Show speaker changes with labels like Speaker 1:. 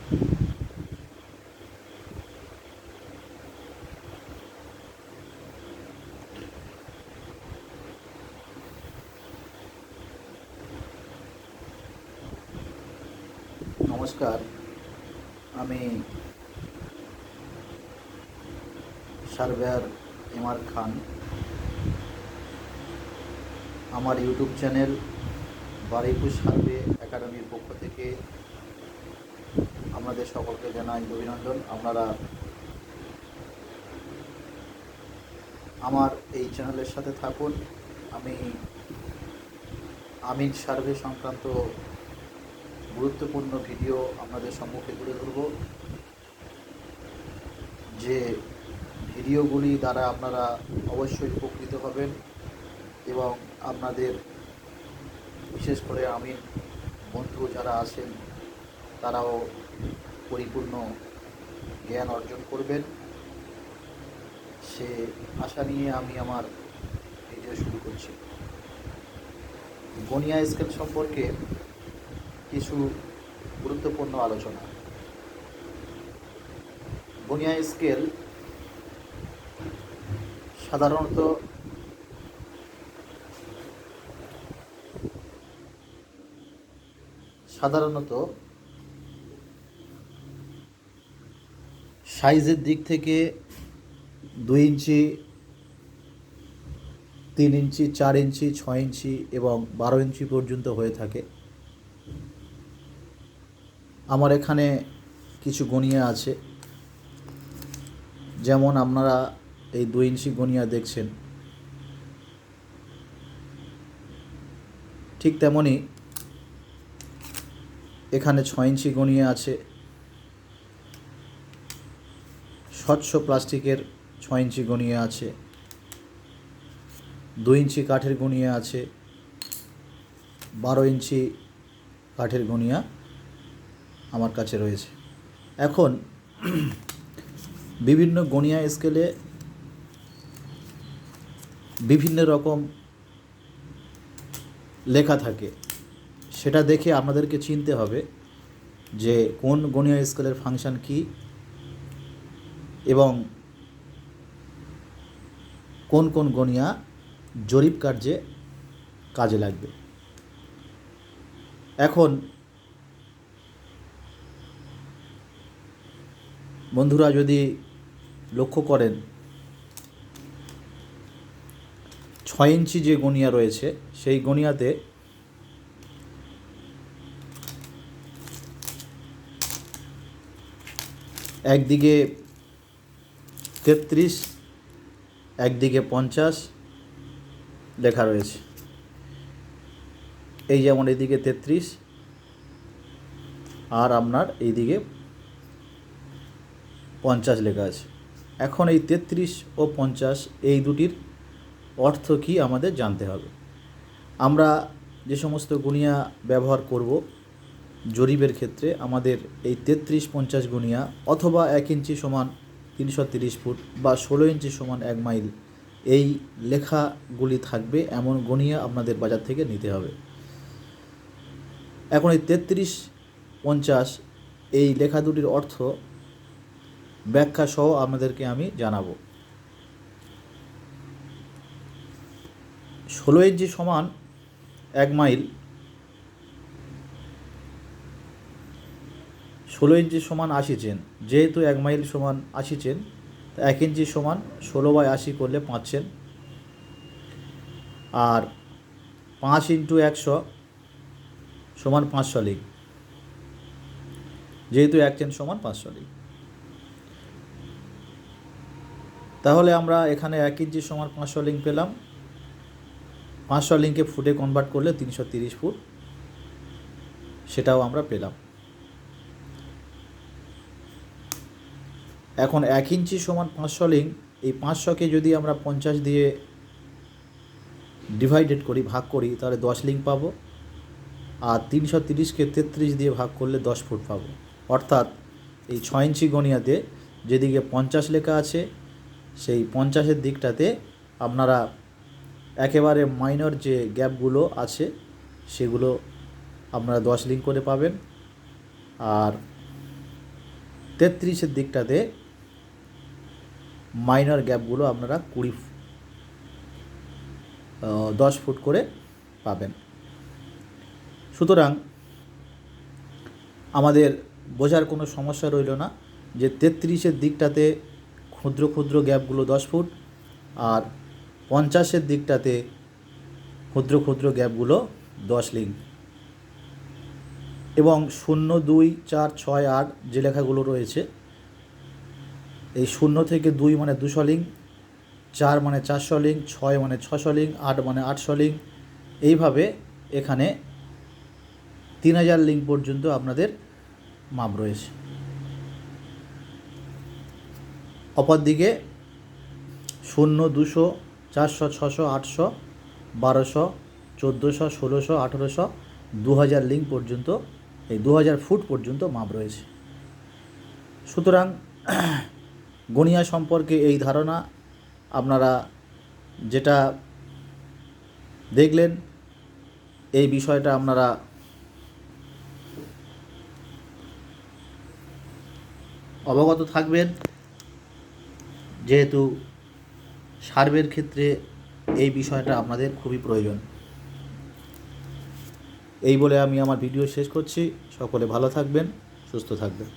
Speaker 1: নমস্কার, আমি surveyor MR খান। আমার ইউটিউব চ্যানেল বারুইপুর সার্ভে একাডেমির পক্ষ থেকে আপনাদের সকলকে জানাই অভিনন্দন। আপনারা আমার এই চ্যানেলের সাথে থাকুন। আমি আমিন সার্ভে সংক্রান্ত গুরুত্বপূর্ণ ভিডিও আপনাদের সম্মুখে তুলে ধরব, যে ভিডিওগুলি দ্বারা আপনারা অবশ্যই উপকৃত হবেন এবং আপনাদের বিশেষ করে আমিন বন্ধু যারা আছেন তারাও পরিপূর্ণ জ্ঞান অর্জন করবেন, সে আশা নিয়ে আমি আমার ভিডিও শুরু করছি। গনিয়া স্কেল সম্পর্কে কিছু গুরুত্বপূর্ণ আলোচনা। গনিয়া স্কেল সাধারণত সাইজের দিক থেকে 2 ইঞ্চি, 3 ইঞ্চি, 4 ইঞ্চি, 6 ইঞ্চি এবং 12 ইঞ্চি পর্যন্ত হয়ে থাকে। আমার এখানে কিছু গনিয়া আছে, যেমন আপনারা এই 2 ইঞ্চি গনিয়া দেখছেন, ঠিক তেমনই এখানে 6 ইঞ্চি গনিয়া আছে, স্বচ্ছ প্লাস্টিকের 6 ইঞ্চি গনিয়া আছে, 2 ইঞ্চি কাঠের গনিয়া আছে, 12 ইঞ্চি কাঠের গনিয়া আমার কাছে রয়েছে। এখন বিভিন্ন গনিয়া স্কেলে বিভিন্ন রকম লেখা থাকে, সেটা দেখে আপনাদেরকে চিনতে হবে যে কোন গনিয়া স্কেলের ফাংশন কী এবং কোন কোন গনিয়া জরিপ কার্যে কাজে লাগবে। এখন বন্ধুরা যদি লক্ষ্য করেন, 6 ইঞ্চি যে গনিয়া রয়েছে সেই গনিয়াতে একদিকে 33, একদিকে 50 লেখা রয়েছে। এই যেমন এইদিকে 33 আর আপনার এইদিকে 50 লেখা আছে। এখন এই 33 ও 50 এই দুটির অর্থ কী আমাদের জানতে হবে। আমরা যে সমস্ত গনিয়া ব্যবহার করব জরিপের ক্ষেত্রে, আমাদের এই 33-50 গনিয়া অথবা 1 ইঞ্চি সমান 330 ফুট বা 16 ইঞ্চি সমান 1 মাইল এই লেখাগুলি থাকবে এমন গনিয়া আপনাদের বাজার থেকে নিতে হবে। এখন এই 33-50 এই লেখা দুটির অর্থ ব্যাখ্যা সহ আপনাদেরকে আমি জানাবো। 16 ইঞ্চি সমান 1 মাইল, 16 ইঞ্চি সমান 80 চেন। যেহেতু 1 মাইল সমান 80 চেন, 1 ইঞ্চি সমান 16/80 করলে 5 চেন, আর 5 × 100 সমান 500 লিং। যেহেতু 1 চেন সমান 500 লিং, তাহলে আমরা এখানে 1 ইঞ্চি সমান 500 লিং পেলাম। 500 লিংকে ফুটে কনভার্ট করলে 330 ফুট, সেটাও আমরা পেলাম। এখন 1 ইঞ্চি সমান 500 লিং, এই 500কে যদি আমরা 50 দিয়ে ডিভাইডেড করি, ভাগ করি, তাহলে 10 লিং পাবো। আর 330কে 33 দিয়ে ভাগ করলে 10 ফুট পাবো। অর্থাৎ এই 6 ইঞ্চি গনিয়াতে যেদিকে 50 লেখা আছে সেই 50-এর দিকটাতে আপনারা একেবারে মাইনর যে গ্যাপগুলো আছে সেগুলো আপনারা 10 লিং করে পাবেন। আর 33-এর দিকটাতে মাইনর গ্যাপগুলো আপনারা 10 ফুট করে পাবেন। সুতরাং আমাদের বোঝার কোনো সমস্যা রইল না যে 33-এর দিকটাতে ক্ষুদ্র ক্ষুদ্র গ্যাপগুলো 10 ফুট আর 50-এর দিকটাতে ক্ষুদ্র ক্ষুদ্র গ্যাপগুলো 10 লিঙ্ক এবং 0, 2, 4, 6, 8 যে লেখাগুলো রয়েছে, এই 0 থেকে 2 মানে 200 লিঙ্ক, 4 মানে 400 লিঙ্ক, 6 মানে 600 লিঙ্ক, 8 মানে 800 লিঙ্ক, এইভাবে এখানে 3000 লিঙ্ক পর্যন্ত আপনাদের মাপ রয়েছে। অপরদিকে 0, 200, 400, 600, 800, 1200, 1400, 1600, 1800, 2000 লিঙ্ক পর্যন্ত, এই 2000 ফুট পর্যন্ত মাপ রয়েছে। সুতরাং গনিয়া সম্পর্কে এই ধারণা আপনারা যেটা দেখলেন, এই বিষয়টা আপনারা অবগত থাকবেন, যেহেতু সার্ভের ক্ষেত্রে এই বিষয়টা আপনাদের খুবই প্রয়োজন। এই বলে আমি আমার ভিডিও শেষ করছি। সকলে ভালো থাকবেন, সুস্থ থাকবেন।